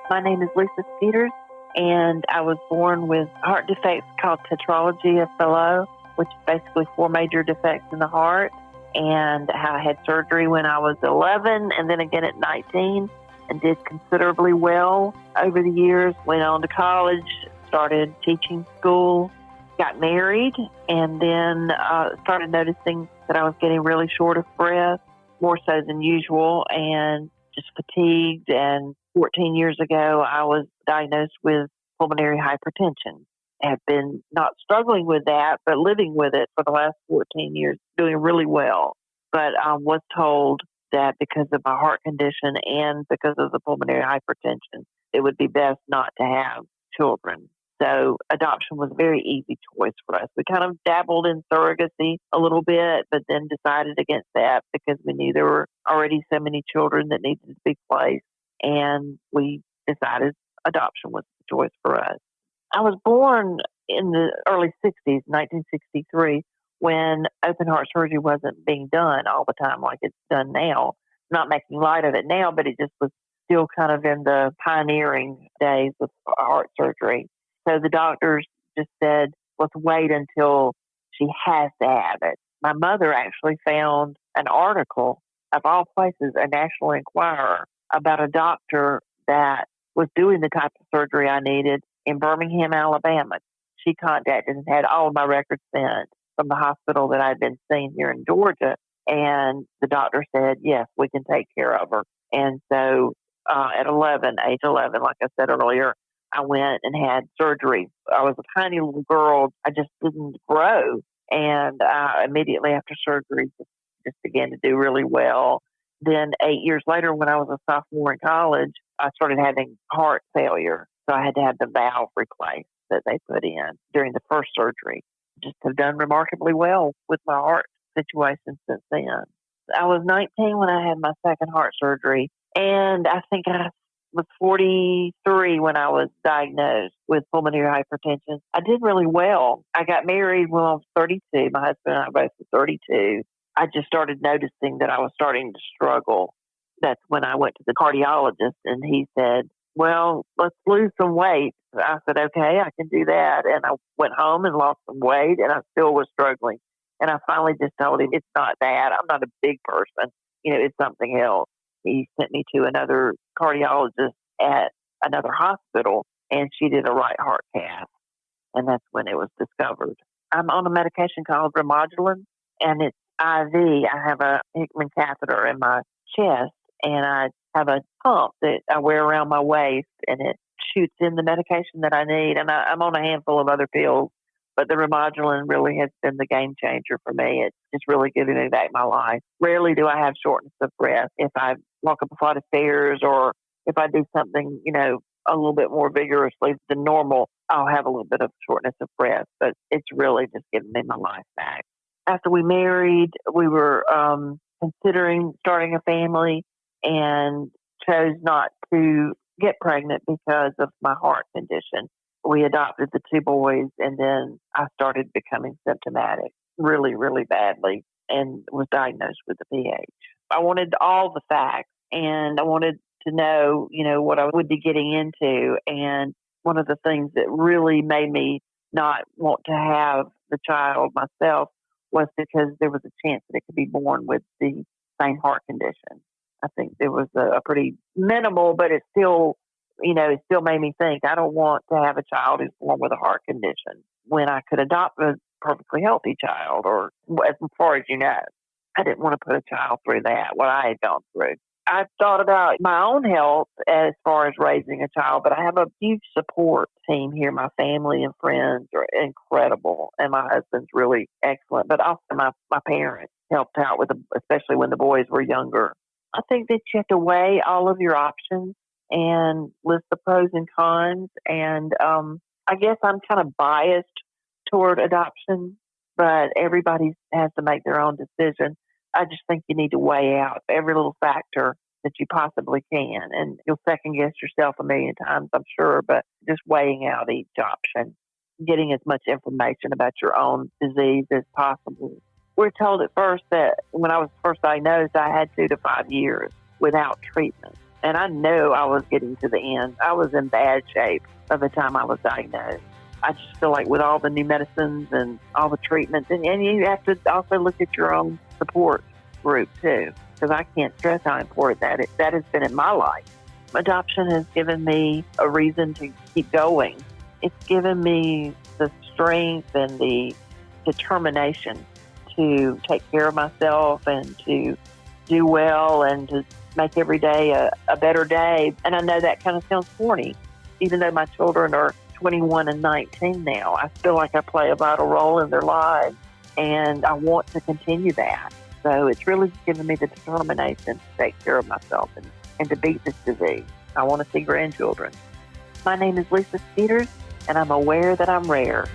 My name is Knight Skeeters, and I was born with heart defects called tetralogy of Fallot, which is basically 4 major defects in the heart. And I had surgery when I was 11 and then again at 19 and did considerably well over the years. Went on to college, started teaching school, got married, and then started noticing that I was getting really short of breath, more so than usual, and just fatigued. And 14 years ago, I was diagnosed with pulmonary hypertension. I have been not struggling with that, but living with it for the last 14 years, doing really well. But I was told that because of my heart condition and because of the pulmonary hypertension, it would be best not to have children. So adoption was a very easy choice for us. We kind of dabbled in surrogacy a little bit, but then decided against that because we knew there were already so many children that needed to be placed. And we decided adoption was the choice for us. I was born in the early 60s, 1963, when open heart surgery wasn't being done all the time like it's done now. Not making light of it now, but it just was still kind of in the pioneering days of heart surgery. So the doctors just said, let's wait until she has to have it. My mother actually found an article, of all places, a National Enquirer, about a doctor that was doing the type of surgery I needed in Birmingham, Alabama. She contacted and had all of my records sent from the hospital that I'd been seen here in Georgia. And the doctor said, yes, we can take care of her. And so at age 11, like I said earlier, I went and had surgery. I was a tiny little girl. I just didn't grow. And immediately after surgery, just began to do really well. Then 8 years later, when I was a sophomore in college, I started having heart failure. So I had to have the valve replaced that they put in during the first surgery. Just have done remarkably well with my heart situation since then. I was 19 when I had my second heart surgery, and I think I was 43 when I was diagnosed with pulmonary hypertension. I did really well. I got married when I was 32. My husband and I both were 32. I just started noticing that I was starting to struggle. That's when I went to the cardiologist, and he said, well, let's lose some weight. I said, okay, I can do that. And I went home and lost some weight, and I still was struggling. And I finally just told him, it's not that. I'm not a big person. It's something else. He sent me to another cardiologist at another hospital, and she did a right heart cath. And that's when it was discovered. I'm on a medication called Remodulin, and it's IV. I have a Hickman catheter in my chest, and I have a pump that I wear around my waist, and it shoots in the medication that I need. And I'm on a handful of other pills, but the Remodulin really has been the game changer for me. It's just really giving me back my life. Rarely do I have shortness of breath. If I walk up a flight of stairs or if I do something, a little bit more vigorously than normal, I'll have a little bit of shortness of breath, but it's really just giving me my life back. After we married, we were considering starting a family and chose not to get pregnant because of my heart condition. We adopted the 2 boys, and then I started becoming symptomatic really, really badly and was diagnosed with the PH. I wanted all the facts, and I wanted to know, what I would be getting into. And one of the things that really made me not want to have the child myself was because there was a chance that it could be born with the same heart condition. I think there was a pretty minimal, but it still made me think, I don't want to have a child who's born with a heart condition when I could adopt a perfectly healthy child, or as far as I didn't want to put a child through that, what I had gone through. I've thought about my own health as far as raising a child, but I have a huge support team here. My family and friends are incredible, and my husband's really excellent, but also my parents helped out with especially when the boys were younger. I think that you have to weigh all of your options and list the pros and cons. And I guess I'm kind of biased toward adoption, but everybody has to make their own decision. I just think you need to weigh out every little factor that you possibly can. And you'll second guess yourself a million times, I'm sure, but just weighing out each option, getting as much information about your own disease as possible. We're told at first that when I was first diagnosed, I had 2 to 5 years without treatment. And I know I was getting to the end. I was in bad shape by the time I was diagnosed. I just feel like with all the new medicines and all the treatments, and you have to also look at your own support group too, because I can't stress how important that has been in my life. Adoption has given me a reason to keep going. It's given me the strength and the determination to take care of myself and to do well and to make every day a better day. And I know that kind of sounds corny, even though my children are 21 and 19 now. I feel like I play a vital role in their lives, and I want to continue that. So it's really given me the determination to take care of myself and to beat this disease. I want to see grandchildren. My name is Lisa Skeeters, and I'm aware that I'm rare.